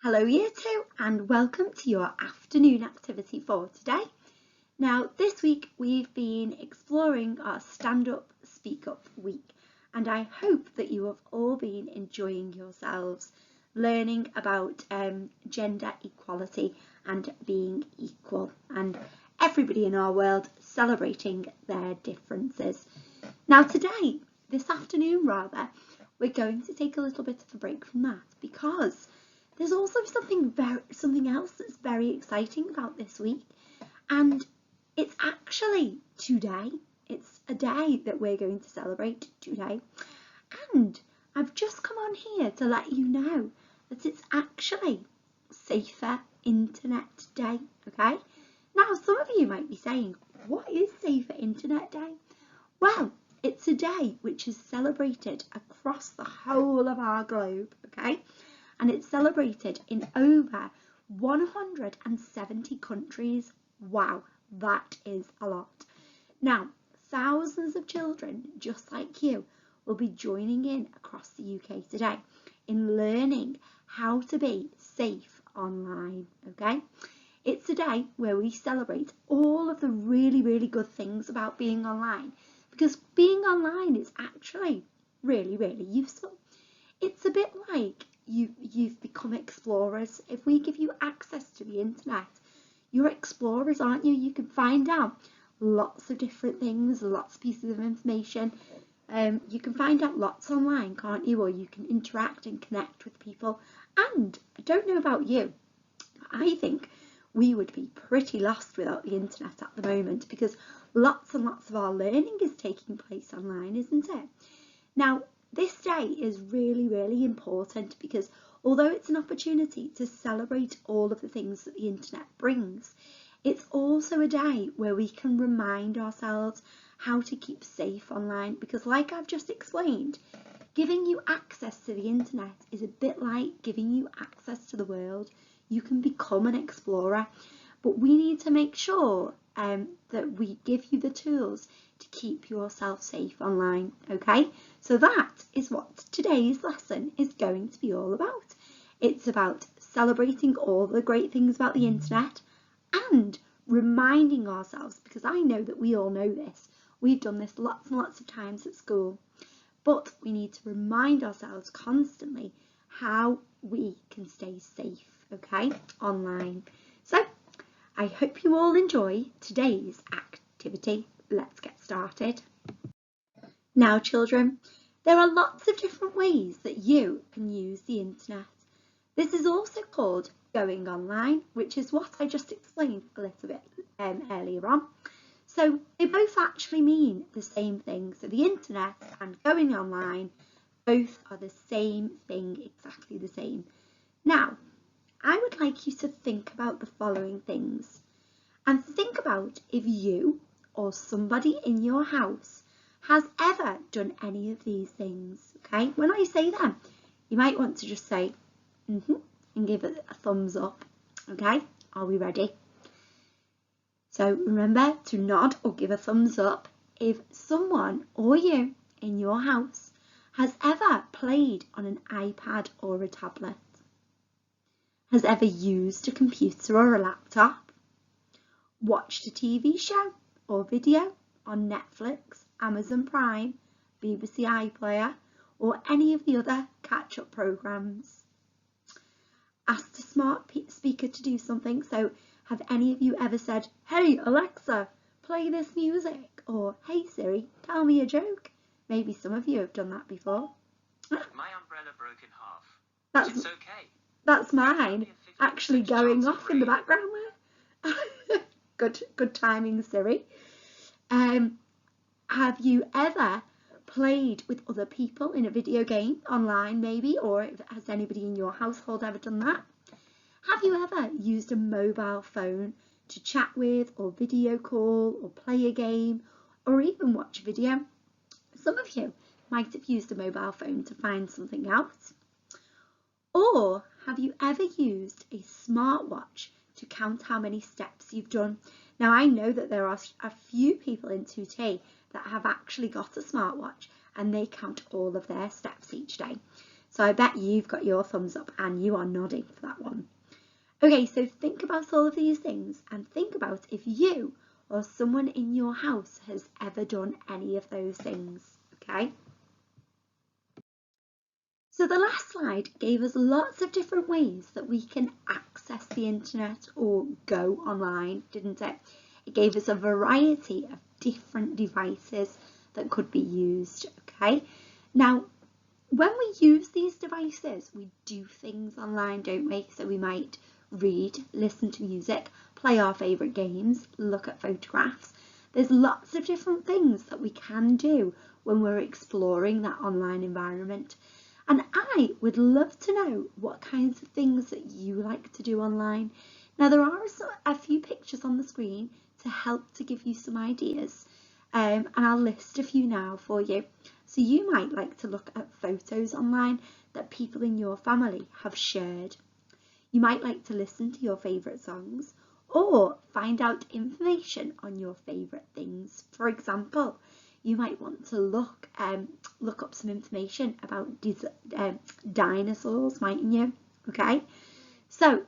Hello Year 2 and welcome to your afternoon activity for today. Now this week we've been exploring our Stand Up Speak Up week and I hope that you have all been enjoying yourselves learning about gender equality and being equal and everybody in our world celebrating their differences. Now today, this afternoon rather, we're going to take a little bit of a break from that because there's also something else that's very exciting about this week, and it's actually today. It's a day that we're going to celebrate today, and I've just come on here to let you know that it's actually Safer Internet Day, okay? Now, some of you might be saying, what is Safer Internet Day? Well, it's a day which is celebrated across the whole of our globe, okay? And it's celebrated in over 170 countries. Wow, that is a lot. Now, thousands of children just like you will be joining in across the UK today in learning how to be safe online, okay? It's a day where we celebrate all of the really good things about being online, because being online is actually really useful. It's a bit like you've become explorers. If we give you access to the internet, you're explorers, aren't you? You can find out lots of different things, lots of pieces of information. You can find out lots online, can't you? Or you can interact and connect with people. And I don't know about you, but I think we would be pretty lost without the internet at the moment, because lots and lots of our learning is taking place online, isn't it? Now, this day is really important because although it's an opportunity to celebrate all of the things that the internet brings, it's also a day where we can remind ourselves how to keep safe online, because like I've just explained, giving you access to the internet is a bit like giving you access to the world. You can become an explorer, but we need to make sure that we give you the tools to keep yourself safe online, okay? So that is what today's lesson is going to be all about. It's about celebrating all the great things about the internet and reminding ourselves, because I know that we all know this, we've done this lots and lots of times at school, but we need to remind ourselves constantly how we can stay safe, okay, online. So I hope you all enjoy today's activity. Let's get started. Now children, there are lots of different ways that you can use the internet. This is also called going online, which is what I just explained a little bit earlier on. So they both actually mean the same thing. So the internet and going online both are the same thing, exactly the same. Now, I would like you to think about the following things and think about if you or somebody in your house has ever done any of these things, okay? When I say them, you might want to just say and give it a thumbs up, okay? Are we ready? So remember to nod or give a thumbs up if someone or you in your house has ever played on an iPad or a tablet, has ever used a computer or a laptop, watched a TV show or video on Netflix, Amazon Prime, BBC iPlayer, or any of the other catch-up programmes. Asked a smart speaker to do something, so have any of you ever said, "Hey Alexa, play this music," or "Hey Siri, tell me a joke"? Maybe some of you have done that before. My umbrella broke in half. It's okay. That's mine actually going off in the background there. Good timing, Siri. Have you ever played with other people in a video game online maybe, or has anybody in your household ever done that? Have you ever used a mobile phone to chat with or video call or play a game or even watch a video? Some of you might have used a mobile phone to find something out. Or have you ever used a smartwatch to count how many steps you've done? Now I know that there are a few people in 2T that have actually got a smartwatch and they count all of their steps each day. So I bet you've got your thumbs up and you are nodding for that one. Okay, so think about all of these things and think about if you or someone in your house has ever done any of those things, okay? So the last slide gave us lots of different ways that we can access the internet or go online, didn't it? It gave us a variety of different devices that could be used, okay? Now, when we use these devices, we do things online, don't we? So we might read, listen to music, play our favourite games, look at photographs. There's lots of different things that we can do when we're exploring that online environment. And I would love to know what kinds of things that you like to do online. Now, there are a few pictures on the screen to help to give you some ideas, and I'll list a few now for you. So you might like to look at photos online that people in your family have shared. You might like to listen to your favourite songs or find out information on your favourite things. For example, you might want to look up some information about dinosaurs, mightn't you? Okay, so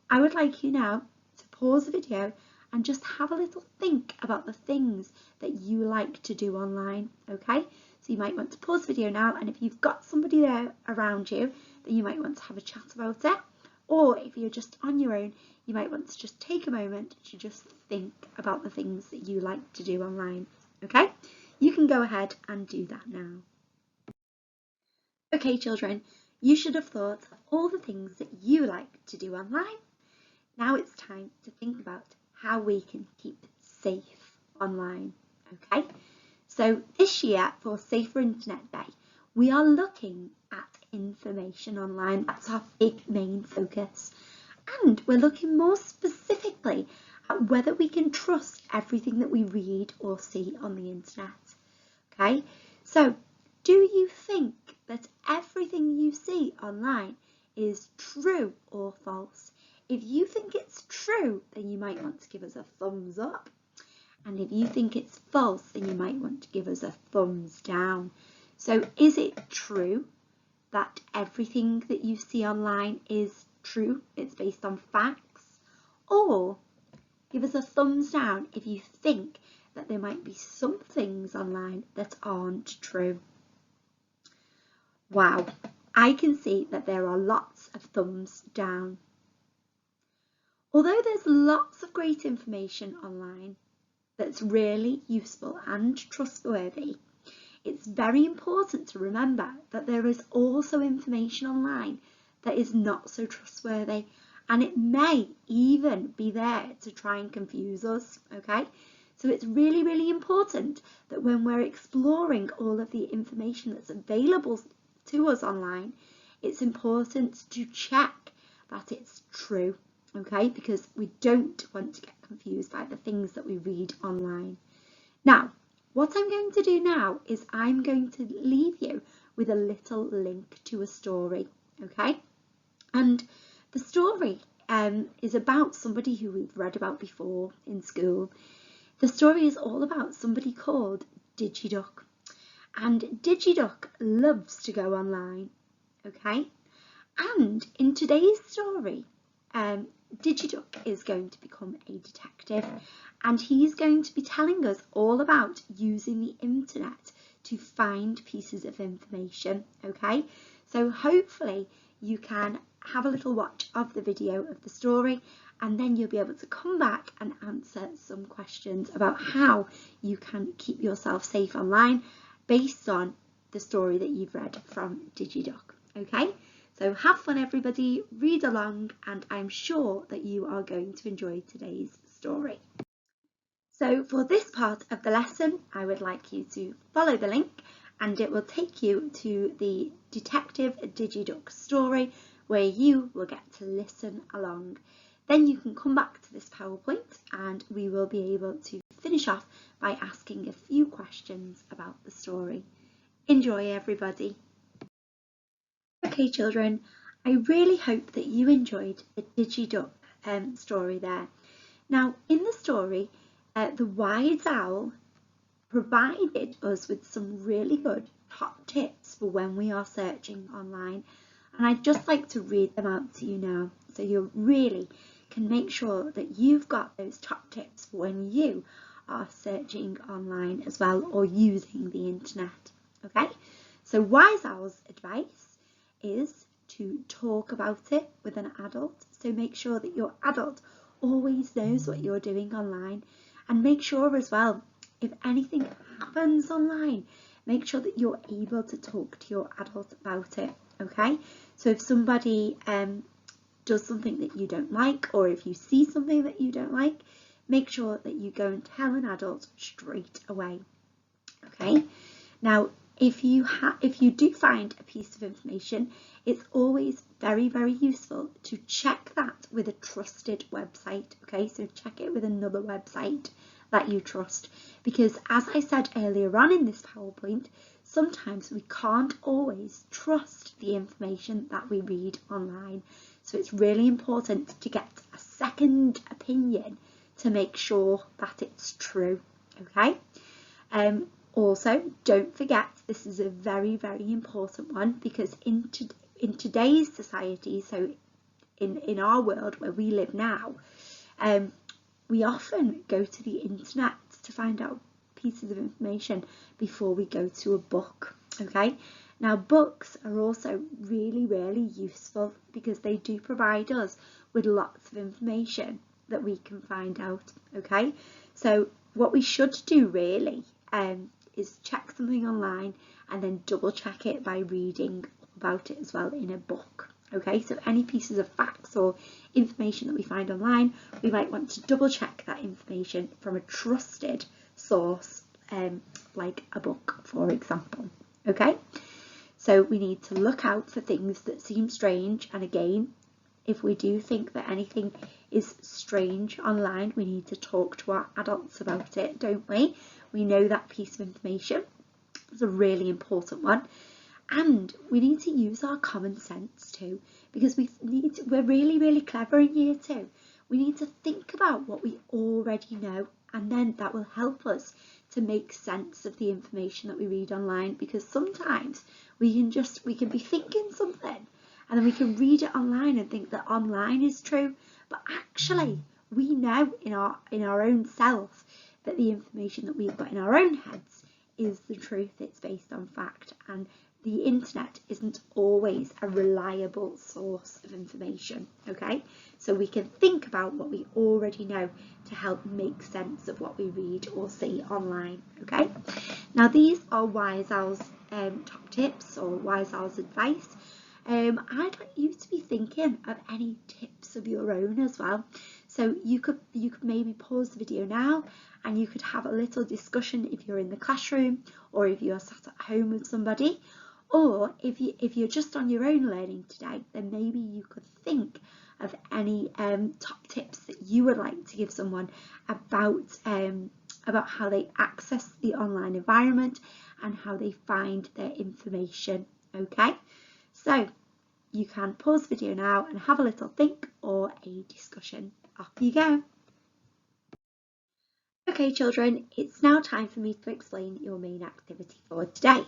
I would like you now to pause the video and just have a little think about the things that you like to do online, okay? So you might want to pause the video now, and if you've got somebody there around you, then you might want to have a chat about it. Or if you're just on your own, you might want to just take a moment to just think about the things that you like to do online, okay? You can go ahead and do that now. Okay, children, you should have thought of all the things that you like to do online. Now it's time to think about how we can keep safe online, okay? So this year for Safer Internet Day, we are looking at information online. That's our big main focus. And we're looking more specifically at whether we can trust everything that we read or see on the internet. Okay, so do you think that everything you see online is true or false? If you think it's true, then you might want to give us a thumbs up. And if you think it's false, then you might want to give us a thumbs down. So is it true that everything that you see online is true? It's based on facts? Or give us a thumbs down if you think that there might be some things online that aren't true. Wow, I can see that there are lots of thumbs down. Although there's lots of great information online that's really useful and trustworthy, it's very important to remember that there is also information online that is not so trustworthy, and it may even be there to try and confuse us, okay? So it's really, really important that when we're exploring all of the information that's available to us online, it's important to check that it's true, okay? Because we don't want to get confused by the things that we read online. Now, what I'm going to do now is I'm going to leave you with a little link to a story, okay? And the story is about somebody who we've read about before in school. The story is all about somebody called DigiDuck, and DigiDuck loves to go online, okay? And in today's story, DigiDuck is going to become a detective, and he's going to be telling us all about using the internet to find pieces of information, okay? So hopefully you can have a little watch of the video of the story, and then you'll be able to come back and answer some questions about how you can keep yourself safe online based on the story that you've read from DigiDuck, okay? So have fun everybody, read along, and I'm sure that you are going to enjoy today's story. So for this part of the lesson, I would like you to follow the link, and it will take you to the Detective DigiDuck story where you will get to listen along. Then you can come back to this PowerPoint and we will be able to finish off by asking a few questions about the story. Enjoy everybody. Okay children, I really hope that you enjoyed the DigiDuck story there. Now in the story, the wise owl provided us with some really good top tips for for when we are searching online. And I'd just like to read them out to you now, so you really can make sure that you've got those top tips for when you are searching online as well, or using the internet. Okay, so Wise Owl's advice is to talk about it with an adult. So make sure that your adult always knows what you're doing online, and make sure as well, if anything happens online, make sure that you're able to talk to your adult about it. Okay, so if somebody does something that you don't like, or if you see something that you don't like, make sure that you go and tell an adult straight away. Okay, now if you do find a piece of information, it's always very, very useful to check that with a trusted website. Okay, so check it with another website that you trust, because as I said earlier on in this PowerPoint, sometimes we can't always trust the information that we read online. So it's really important to get a second opinion to make sure that it's true. Okay. Also, don't forget, this is a very, very important one, because in today's society, so in our world where we live now, we often go to the internet to find out pieces of information before we go to a book. Okay, now books are also really, really useful, because they do provide us with lots of information that we can find out. Okay, so what we should do really is check something online and then double check it by reading about it as well in a book. Okay, so any pieces of facts or information that we find online, we might want to double check that information from a trusted source, like a book, for example. Okay, so we need to look out for things that seem strange, and again, if we do think that anything is strange online, we need to talk to our adults about it, don't we? We know that piece of information is a really important one. And we need to use our common sense too, because we're really, really clever in year 2. We need to think about what we already know, and then that will help us to make sense of the information that we read online, because sometimes we can be thinking something and then we can read it online and think that online is true, but actually we know in our own self that the information that we've got in our own heads is the truth. It's based on fact, and the internet isn't always a reliable source of information. Okay, so we can think about what we already know to help make sense of what we read or see online. Okay, now these are Wise Owl's top tips, or Wise Owl's advice. I'd like you to be thinking of any tips of your own as well. So you could maybe pause the video now, and you could have a little discussion if you're in the classroom, or if you're sat at home with somebody, or if you're just on your own learning today, then maybe you could think of any top tips that you would like to give someone about how they access the online environment and how they find their information. Okay, so you can pause the video now and have a little think or a discussion. Off you go. Okay children, it's now time for me to explain your main activity for today.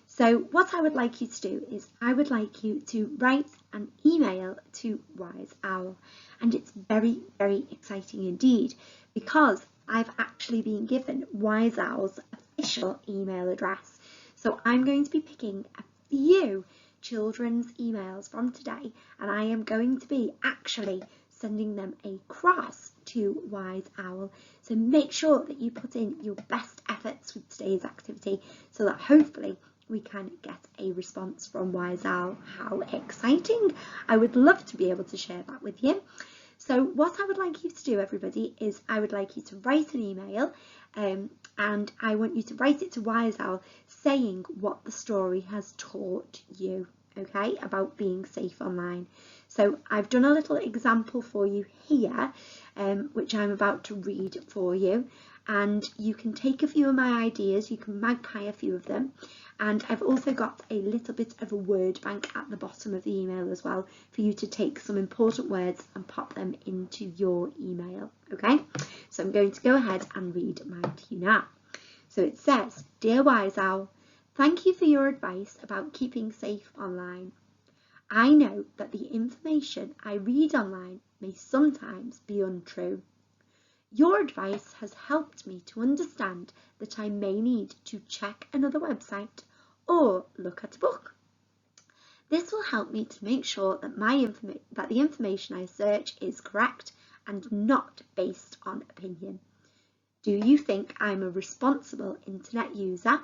So what I would like you to do is I would like you to write an email to Wise Owl, and it's very, very exciting indeed, because I've actually been given Wise Owl's official email address. So I'm going to be picking a few children's emails from today, and I am going to be actually sending them across to Wise Owl. So make sure that you put in your best efforts with today's activity, so that hopefully we can get a response from Wise Owl. How exciting! I would love to be able to share that with you. So what I would like you to do, everybody, is I would like you to write an email, and I want you to write it to Wise Owl saying what the story has taught you, okay, about being safe online. So I've done a little example for you here, which I'm about to read for you, and you can take a few of my ideas, you can magpie a few of them, and I've also got a little bit of a word bank at the bottom of the email as well, for you to take some important words and pop them into your email. Okay, so I'm going to go ahead and read mine to you now. So it says, "Dear Wise Owl, Thank you for your advice about keeping safe online. I know that the information I read online may sometimes be untrue. Your advice has helped me to understand that I may need to check another website or look at a book. This will help me to make sure that that the information I search is correct and not based on opinion. Do you think I'm a responsible internet user?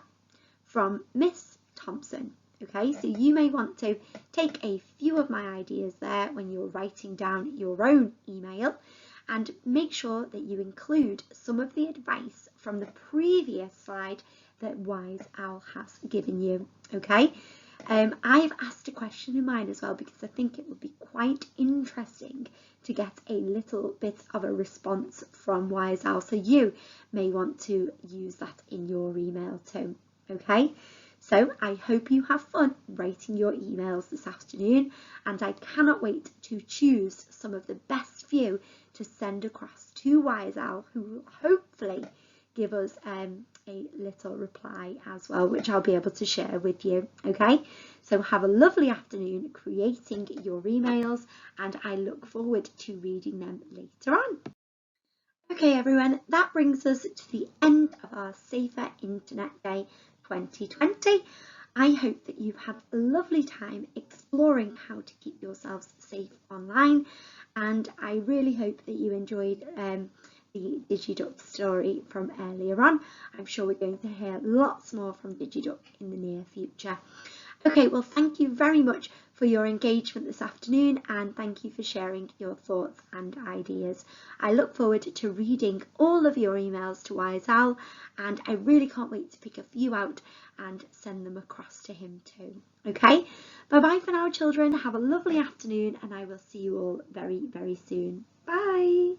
From Miss Thompson. Okay, so you may want to take a few of my ideas there when you're writing down your own email, and make sure that you include some of the advice from the previous slide that Wise Owl has given you. Okay, I've asked a question in mine as well because I think it would be quite interesting to get a little bit of a response from Wise Owl, so you may want to use that in your email too. Okay, so I hope you have fun writing your emails this afternoon, and I cannot wait to choose some of the best few to send across to Wise Owl, who will hopefully give us a little reply as well, which I'll be able to share with you. Okay, so have a lovely afternoon creating your emails, and I look forward to reading them later on. Okay everyone, that brings us to the end of our Safer Internet Day 2020. I hope that you've had a lovely time exploring how to keep yourselves safe online, and I really hope that you enjoyed the DigiDuck story from earlier on. I'm sure we're going to hear lots more from DigiDuck in the near future. Okay, well, thank you very much for your engagement this afternoon, and thank you for sharing your thoughts and ideas. I look forward to reading all of your emails to Wise Owl, and I really can't wait to pick a few out and send them across to him too. Okay, bye bye for now, children. Have a lovely afternoon, and I will see you all very, very soon. Bye.